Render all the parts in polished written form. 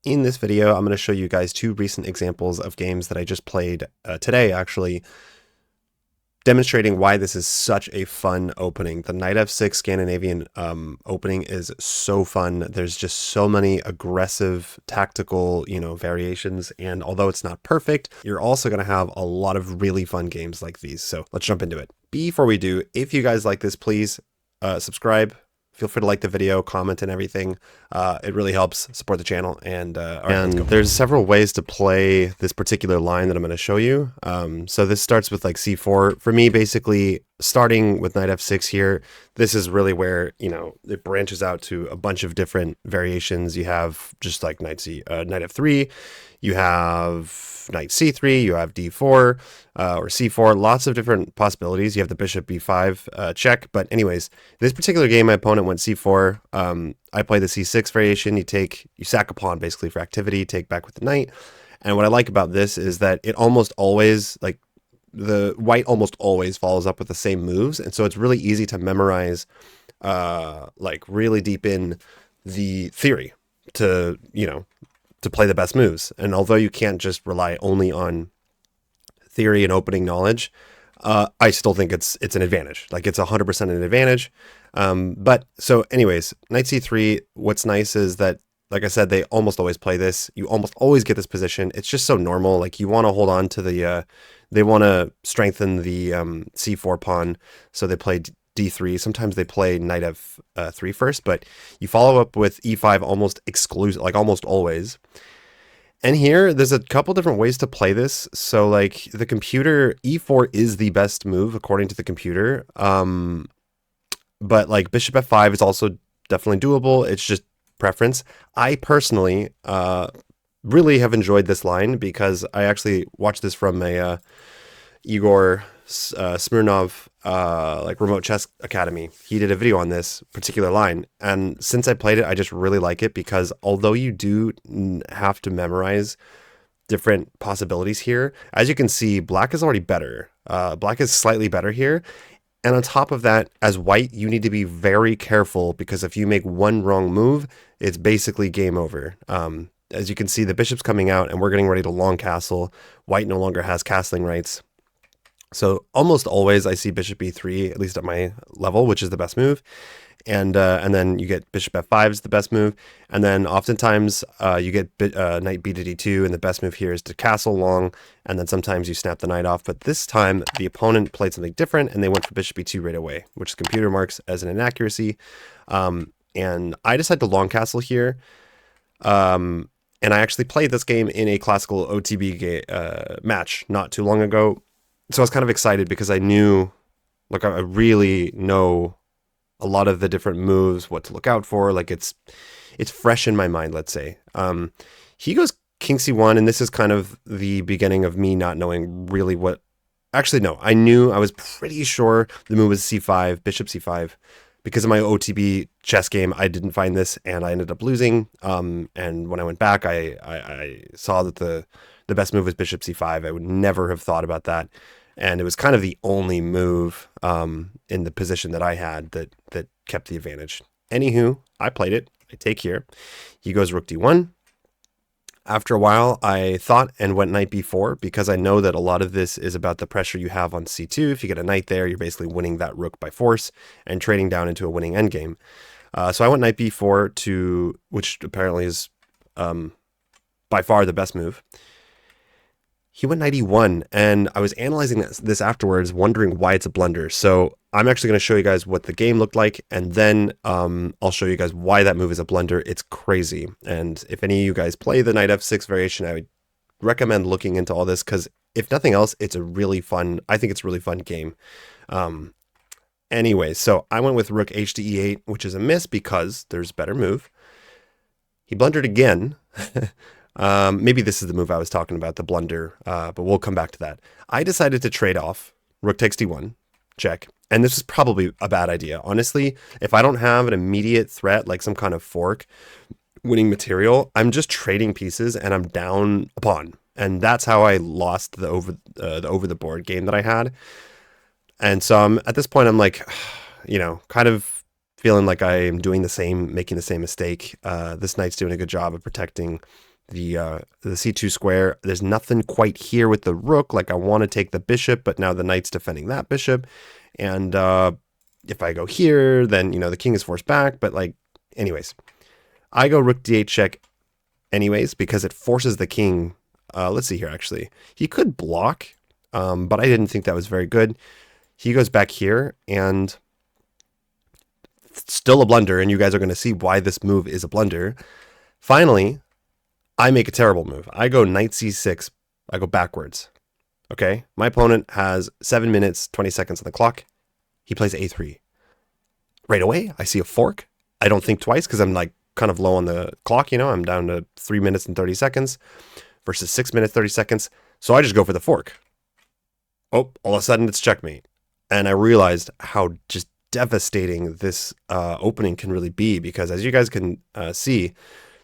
In this video, I'm going to show you guys two recent examples of games that I just played today, actually, demonstrating why this is such a fun opening. The Knight f6 Scandinavian opening is so fun. There's just so many aggressive tactical, variations. And although it's not perfect, you're also going to have a lot of really fun games like these. So let's jump into it. Before we do, if you guys like this, please subscribe. Feel free to like the video, comment, and everything. It really helps support the channel. And all right, let's go. There's several ways to play this particular line that I'm going to show you. So this starts with like c4. For me, basically, starting with knight f6 here, this is really where, it branches out to a bunch of different variations. You have just like knight f3. You have knight c3, you have d4 or c4, lots of different possibilities. You have the bishop b5 check. But anyways, this particular game, my opponent went c4. I play the c6 variation. You sack a pawn basically for activity, take back with the knight. And what I like about this is that it almost always, like the white almost always follows up with the same moves. And so it's really easy to memorize, like really deep in the theory to play the best moves. And although you can't just rely only on theory and opening knowledge, I still think it's an advantage. Like it's 100% an advantage. But so anyways, knight c3, what's nice is that, like I said, they almost always play this. You almost always get this position. It's just so normal. Like you want to hold on to the, they want to strengthen the c4 pawn. So they play d3. Sometimes they play knight f3 first, but you follow up with e5 almost exclusive, like almost always. And here, there's a couple different ways to play this. So like the computer, e4 is the best move according to the computer. But like bishop f5 is also definitely doable. It's just preference. I personally really have enjoyed this line because I actually watched this from a Igor Smirnov like remote chess academy. He did a video on this particular line, and since I played it, I just really like it because although you do have to memorize different possibilities here, as you can see, black is already better. Black is slightly better here. And on top of that, as white, you need to be very careful because if you make one wrong move, it's basically game over. As you can see, the bishop's coming out and we're getting ready to long castle. White no longer has castling rights. So almost always I see bishop e3, at least at my level, which is the best move. And then you get bishop f5 is the best move. And then oftentimes you get knight b to d2, and the best move here is to castle long. And then sometimes you snap the knight off. But this time the opponent played something different, and they went for bishop e2 right away, which the computer marks as an inaccuracy. And I decided to long castle here. And I actually played this game in a classical OTB match not too long ago. So I was kind of excited because I knew, like, I really know a lot of the different moves, what to look out for. Like it's fresh in my mind, let's say. He goes king c1, and this is kind of the beginning of me not knowing really what. Actually, no, I was pretty sure the move was c5, bishop c5. Because of my OTB chess game, I didn't find this, and I ended up losing. And when I went back, I saw that the best move was bishop c5. I would never have thought about that. And it was kind of the only move in the position that I had that kept the advantage. Anywho, I played it. I take here. He goes rook d1. After a while, I thought and went knight b4 because I know that a lot of this is about the pressure you have on c2. If you get a knight there, you're basically winning that rook by force and trading down into a winning endgame. So I went knight b4 which apparently is by far the best move. He went knight e1, and I was analyzing this afterwards, wondering why it's a blunder. So I'm actually going to show you guys what the game looked like, and then I'll show you guys why that move is a blunder. It's crazy. And if any of you guys play the knight f6 variation, I would recommend looking into all this because if nothing else, it's a really fun, I think it's a really fun game. Anyway, so I went with rook h to e8, which is a miss because there's a better move. He blundered again. Maybe this is the move I was talking about, the blunder, but we'll come back to that. I decided to trade off rook takes d1, check. And this is probably a bad idea. Honestly, if I don't have an immediate threat, like some kind of fork, winning material, I'm just trading pieces and I'm down a pawn. And that's how I lost the over the board game that I had. And so at this point, I'm like, kind of feeling like I am doing the same, making the same mistake. This knight's doing a good job of protecting the c2 square. There's nothing quite here with the rook. Like I want to take the bishop, but now the knight's defending that bishop. And if I go here, then, the king is forced back. But like, anyways, I go rook d8 check anyways, because it forces the king. Let's see here, actually. He could block, but I didn't think that was very good. He goes back here, and still a blunder, and you guys are going to see why this move is a blunder. Finally, I make a terrible move. I go knight c6. I go backwards. Okay? My opponent has 7 minutes, 20 seconds on the clock. He plays a3. Right away, I see a fork. I don't think twice because I'm like kind of low on the clock, I'm down to 3 minutes and 30 seconds versus 6 minutes, 30 seconds. So I just go for the fork. Oh, all of a sudden it's checkmate. And I realized how just devastating this opening can really be, because as you guys can see,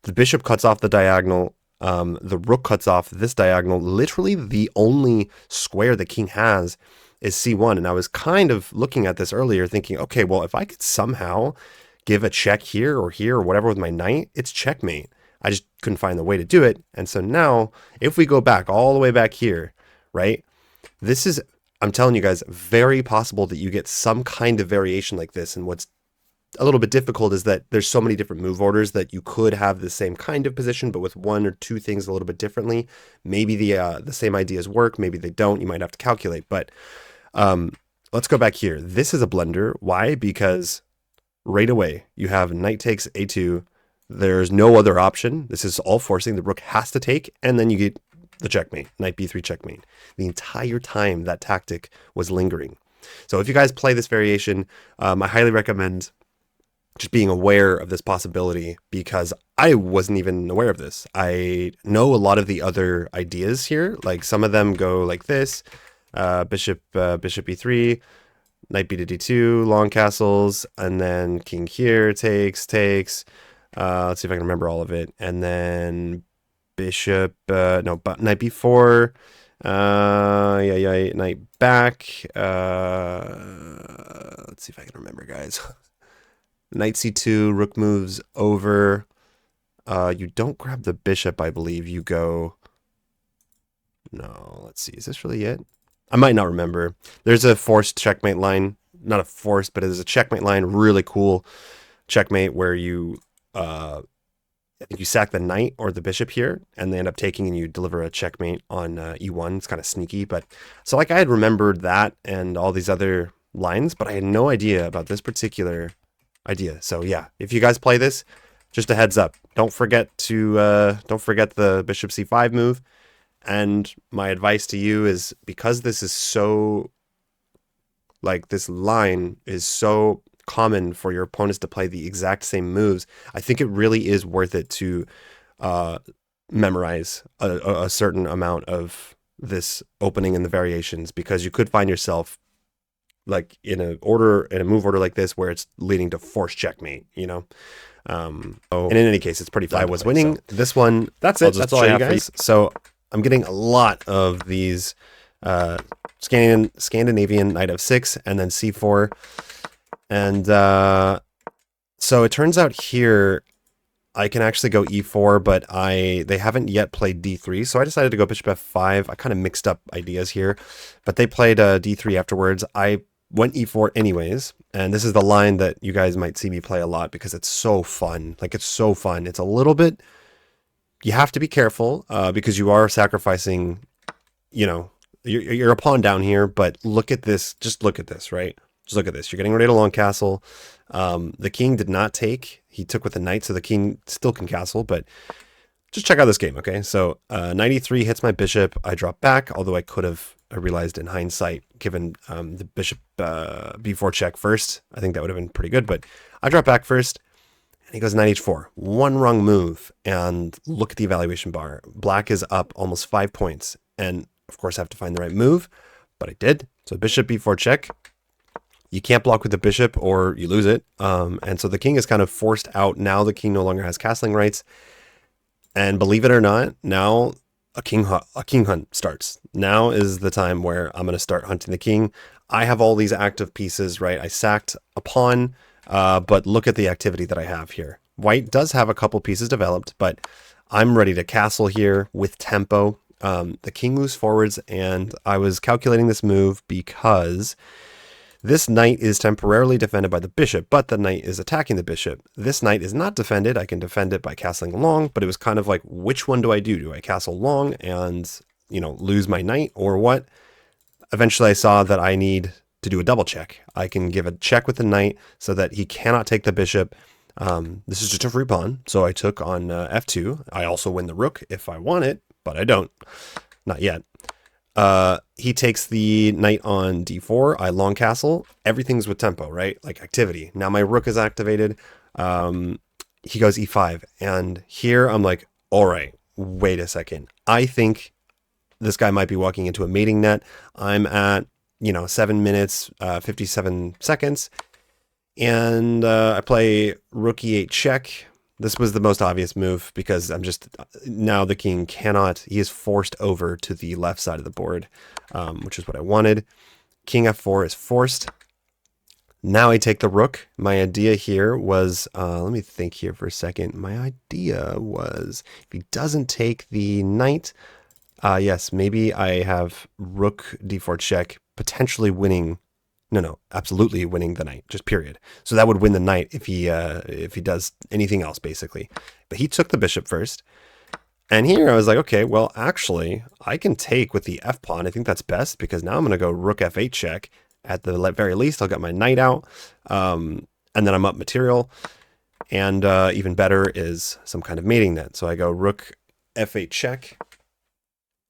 the bishop cuts off the diagonal. The rook cuts off this diagonal. Literally the only square the king has is c1. And I was kind of looking at this earlier thinking, okay, well, if I could somehow give a check here or whatever with my knight, it's checkmate. I just couldn't find the way to do it. And so now if we go back all the way back here, right, this is, I'm telling you guys, very possible that you get some kind of variation like this. And what's a little bit difficult is that there's so many different move orders that you could have the same kind of position, but with one or two things a little bit differently. Maybe the same ideas work, maybe they don't. You might have to calculate. But let's go back here. This is a blunder. Why? Because right away you have knight takes a2. There's no other option. This is all forcing. The rook has to take, and then you get the checkmate, knight b3 checkmate. The entire time that tactic was lingering. So if you guys play this variation, I highly recommend just being aware of this possibility, because I wasn't even aware of this. I know a lot of the other ideas here, like some of them go like this, bishop e3, knight b to d2, long castles, and then king here takes. Let's see if I can remember all of it. And then bishop, knight b4, knight back. Let's see if I can remember, guys. Knight c2, rook moves over. You don't grab the bishop, I believe. You go... No, let's see. Is this really it? I might not remember. There's a forced checkmate line. Not a forced, but there's a checkmate line. Really cool checkmate where you... I think you sack the knight or the bishop here, and they end up taking, and you deliver a checkmate on e1. It's kind of sneaky, but... So, like, I had remembered that and all these other lines, but I had no idea about this particular... idea. So yeah, if you guys play this, just a heads up, don't forget the bishop c5 move. And my advice to you is, because this is so, like, this line is so common for your opponents to play the exact same moves, I think it really is worth it to memorize a certain amount of this opening and the variations, because you could find yourself like in a move order like this where it's leading to forced checkmate, and in any case, it's pretty fun. I was winning this one. That's it. That's all I have for you guys. So I'm getting a lot of these Scandinavian knight f6 and then c4, and so it turns out here I can actually go e4, but they haven't yet played d3, so I decided to go bishop f5. I kind of mixed up ideas here, but they played d3 afterwards. I went e4 anyways, and this is the line that you guys might see me play a lot because it's so fun. Like, it's so fun. It's a little bit, you have to be careful because you are sacrificing, you're a pawn down here, but look at this. Just look at this, right? Just look at this. You're getting ready to long castle. The king did not take. He took with the knight, so the king still can castle, but just check out this game, okay? So knight e3 hits my bishop. I drop back, although I could have, I realized in hindsight, given the bishop b4 check first, I think that would have been pretty good, but I drop back first, and he goes knight h4. One wrong move, and look at the evaluation bar. Black is up almost 5 points, and of course I have to find the right move, but I did. So bishop b4 check. You can't block with the bishop or you lose it, and so the king is kind of forced out. Now the king no longer has castling rights, and believe it or not, now a king hunt starts. Now is the time where I'm going to start hunting the king. I have all these active pieces, right? I sacked a pawn, but look at the activity that I have here. White does have a couple pieces developed, but I'm ready to castle here with tempo. The king moves forwards, and I was calculating this move because this knight is temporarily defended by the bishop, but the knight is attacking the bishop. This knight is not defended. I can defend it by castling long, but it was kind of like, which one do I do? Do I castle long and, lose my knight, or what? Eventually I saw that I need to do a double check. I can give a check with the knight so that he cannot take the bishop. This is just a free pawn, so I took on f2. I also win the rook if I want it, but I don't. Not yet. He takes the knight on d4. I long castle. Everything's with tempo, right? Like activity. Now my rook is activated. He goes e5. And here I'm like, all right, wait a second. I think this guy might be walking into a mating net. I'm at, 7 minutes, 57 seconds. And I play rook e8 check. This was the most obvious move because now the king he is forced over to the left side of the board, which is what I wanted. King f4 is forced. Now I take the rook. My idea here was, let me think here for a second. My idea was if he doesn't take the knight, yes, maybe I have rook d4 check, potentially winning. No, absolutely winning the knight, just period. So that would win the knight if he does anything else, basically. But he took the bishop first. And here I was like, okay, well, actually, I can take with the f-pawn. I think that's best because now I'm going to go rook f8 check. At the very least, I'll get my knight out. And then I'm up material. And even better is some kind of mating net. So I go rook f8 check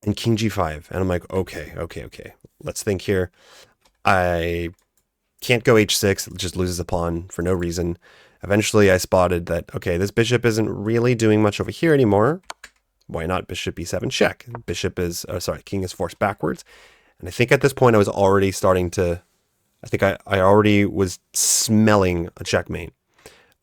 and king g5. And I'm like, okay. Let's think here. I can't go h6, it just loses a pawn for no reason. Eventually I spotted that, okay, this bishop isn't really doing much over here anymore. Why not bishop b7 check? King is forced backwards. And I think at this point I was already starting to, I already was smelling a checkmate.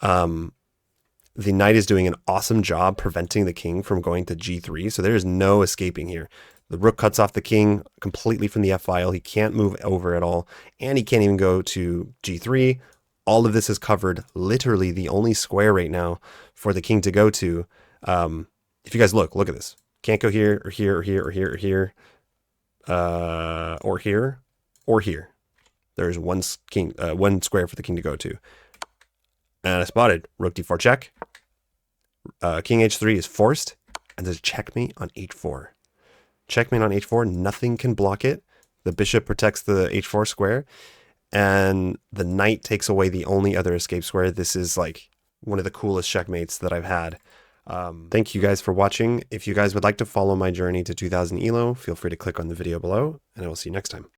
The knight is doing an awesome job preventing the king from going to g3, so there's no escaping here. The rook cuts off the king completely from the f-file. He can't move over at all, and he can't even go to g3. All of this is covered. Literally the only square right now for the king to go to. If you guys look at this. Can't go here, or here, or here, or here, or here, or here, or here. There's one square for the king to go to. And I spotted rook d4 check. King h3 is forced, and there's checkmate on h4. Checkmate on h4, nothing can block it. The bishop protects the h4 square, and the knight takes away the only other escape square. This is like one of the coolest checkmates that I've had. Thank you guys for watching. If you guys would like to follow my journey to 2000 ELO, feel free to click on the video below, and I will see you next time.